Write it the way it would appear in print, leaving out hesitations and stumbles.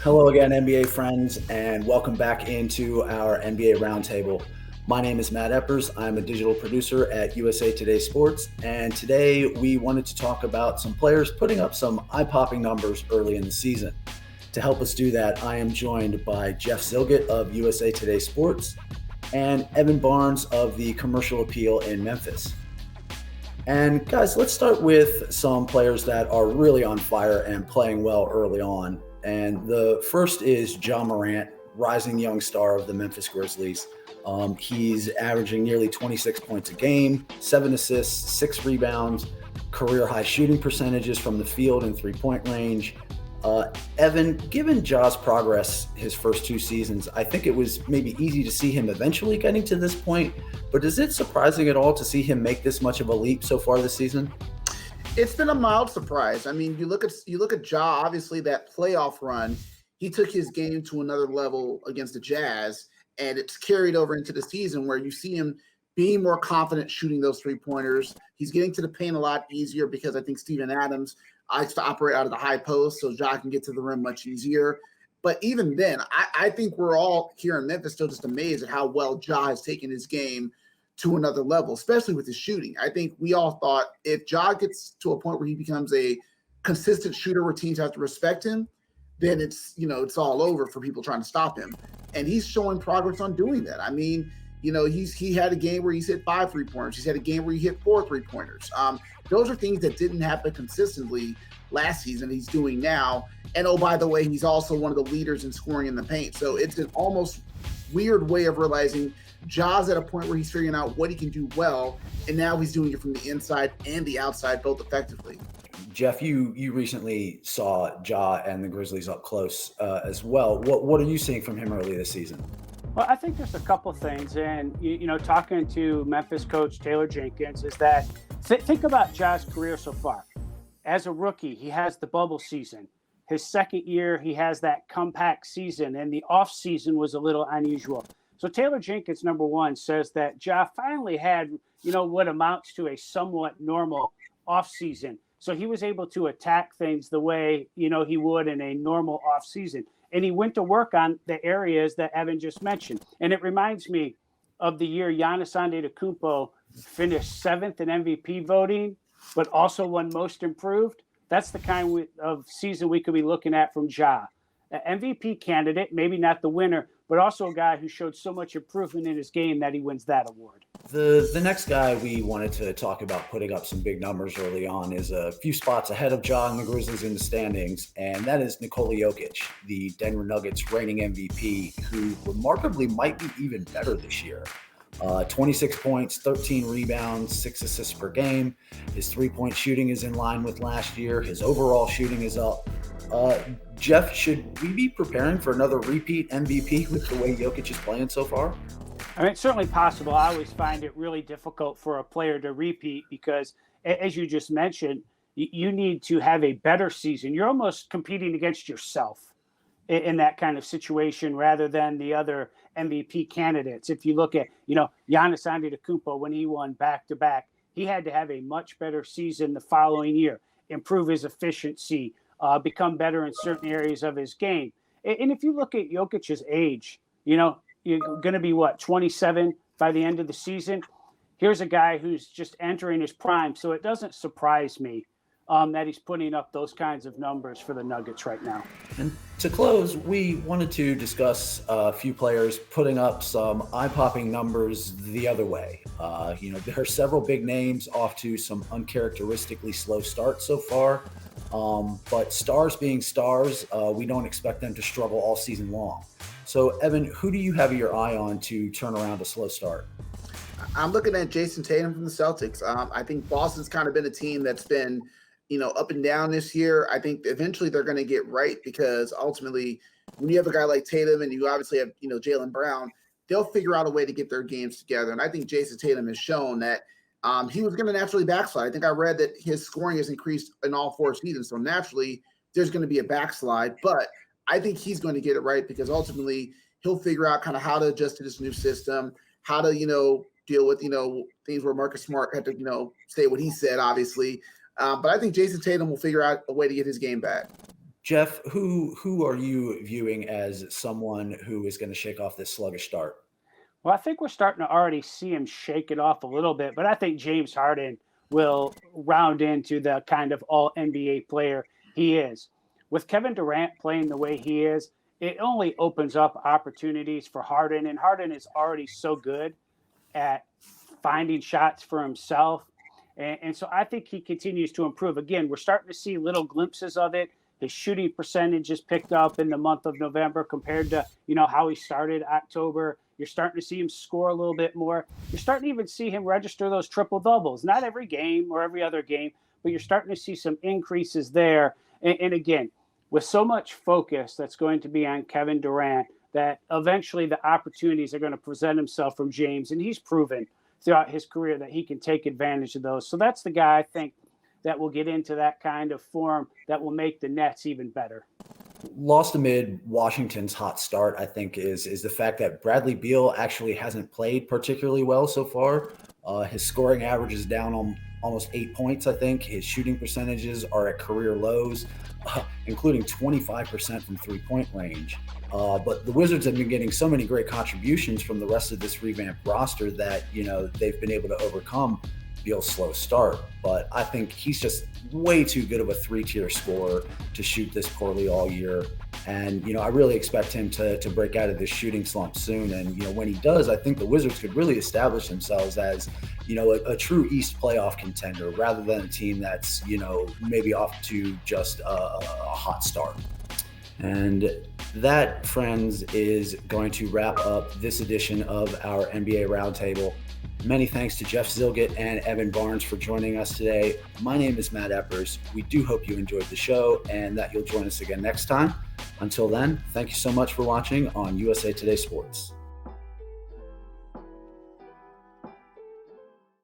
Hello again, NBA friends, and welcome back into our NBA Roundtable. My name is Matt Eppers. I'm a digital producer at USA Today Sports, and today we wanted to talk about some players putting up some eye-popping numbers early in the season. To help us do that, I am joined by Jeff Zillgitt of USA Today Sports and Evan Barnes of the Commercial Appeal in Memphis. And guys, let's start with some players that are really on fire and playing well early on. And the first is Ja Morant, rising young star of the Memphis Grizzlies. He's averaging nearly 26 points a game, 7 assists, 6 rebounds, career high shooting percentages from the field and three-point range. Evan, given Ja's progress his first two seasons, I think it was maybe easy to see him eventually getting to this point. But is it surprising at all to see him make this much of a leap so far this season? It's been a mild surprise. I mean, you look at Ja. Obviously, that playoff run, he took his game to another level against the Jazz, and it's carried over into the season where you see him being more confident shooting those 3-pointers. He's getting to the paint a lot easier because I think Steven Adams likes to operate out of the high post, so Ja can get to the rim much easier. But even then, I think we're all here in Memphis still just amazed at how well Ja has taken his game to another level, especially with his shooting. I think we all thought if Ja gets to a point where he becomes a consistent shooter where teams have to respect him, then it's all over for people trying to stop him. And he's showing progress on doing that. I mean, he had a game where he's hit 5 3-pointers. He's had a game where he hit 4 3-pointers. Those are things that didn't happen consistently last season. He's doing now. And oh, by the way, he's also one of the leaders in scoring in the paint. So it's an almost weird way of realizing Ja's at a point where he's figuring out what he can do well, and now he's doing it from the inside and the outside both effectively. Jeff, you recently saw Ja and the Grizzlies up close as well. What are you seeing from him early this season? Well, I think there's a couple things, and talking to Memphis coach Taylor Jenkins, is that think about Ja's career so far. As a rookie, he has the bubble season. His second year, he has that comeback season, and the off season was a little unusual. So Taylor Jenkins, number one, says that Ja finally had, what amounts to a somewhat normal off season. So he was able to attack things the way, he would in a normal off season. And he went to work on the areas that Evan just mentioned. And it reminds me of the year Giannis Antetokounmpo finished 7th in MVP voting, but also won Most Improved. That's the kind of season we could be looking at from Ja. An MVP candidate, maybe not the winner, but also a guy who showed so much improvement in his game that he wins that award. The next guy we wanted to talk about putting up some big numbers early on is a few spots ahead of Ja and the Grizzlies in the standings, and that is Nikola Jokic, the Denver Nuggets reigning MVP, who remarkably might be even better this year. 26 points, 13 rebounds, 6 assists per game. His three-point shooting is in line with last year. His overall shooting is up. Jeff, should we be preparing for another repeat MVP with the way Jokic is playing so far? I mean, it's certainly possible. I always find it really difficult for a player to repeat because, as you just mentioned, you need to have a better season. You're almost competing against yourself in that kind of situation rather than the other MVP candidates. If you look at, Giannis Antetokounmpo, when he won back-to-back, he had to have a much better season the following year, improve his efficiency, become better in certain areas of his game. And if you look at Jokic's age, you're going to be, 27 by the end of the season? Here's a guy who's just entering his prime, so it doesn't surprise me that he's putting up those kinds of numbers for the Nuggets right now. And to close, we wanted to discuss a few players putting up some eye-popping numbers the other way. There are several big names off to some uncharacteristically slow starts so far. But stars being stars, we don't expect them to struggle all season long. So, Evan, who do you have your eye on to turn around a slow start? I'm looking at Jason Tatum from the Celtics. I think Boston's kind of been a team that's been, up and down this year. I think eventually they're going to get right because ultimately when you have a guy like Tatum and you obviously have, Jaylen Brown, they'll figure out a way to get their games together. And I think Jason Tatum has shown that he was going to naturally backslide. I think I read that his scoring has increased in all 4 seasons. So naturally there's going to be a backslide, but I think he's going to get it right because ultimately he'll figure out kind of how to adjust to this new system, how to, deal with, things where Marcus Smart had to, say what he said, obviously. But I think Jason Tatum will figure out a way to get his game back. Jeff, who are you viewing as someone who is going to shake off this sluggish start? Well, I think we're starting to already see him shake it off a little bit, but I think James Harden will round into the kind of all NBA player he is. With Kevin Durant playing the way he is, it only opens up opportunities for Harden, and Harden is already so good at finding shots for himself. And so I think he continues to improve. Again, we're starting to see little glimpses of it. His shooting percentage is picked up in the month of November compared to, how he started October. You're starting to see him score a little bit more. You're starting to even see him register those triple doubles. Not every game or every other game, but you're starting to see some increases there. And again, with so much focus that's going to be on Kevin Durant, that eventually the opportunities are going to present himself from James. And he's proven throughout his career that he can take advantage of those. So that's the guy I think that will get into that kind of form that will make the Nets even better. Lost amid Washington's hot start, I think, is the fact that Bradley Beal actually hasn't played particularly well so far. His scoring average is down on almost 8 points, I think. His shooting percentages are at career lows, including 25% from three-point range. But the Wizards have been getting so many great contributions from the rest of this revamped roster that, they've been able to overcome Beal's slow start. But I think he's just way too good of a three-tier scorer to shoot this poorly all year. And, I really expect him to break out of this shooting slump soon. And, when he does, I think the Wizards could really establish themselves as, a true East playoff contender rather than a team that's, maybe off to just a hot start. And that, friends, is going to wrap up this edition of our NBA Roundtable. Many thanks to Jeff Zillgitt and Evan Barnes for joining us today. My name is Matt Eppers. We do hope you enjoyed the show and that you'll join us again next time. Until then, thank you so much for watching on USA Today Sports.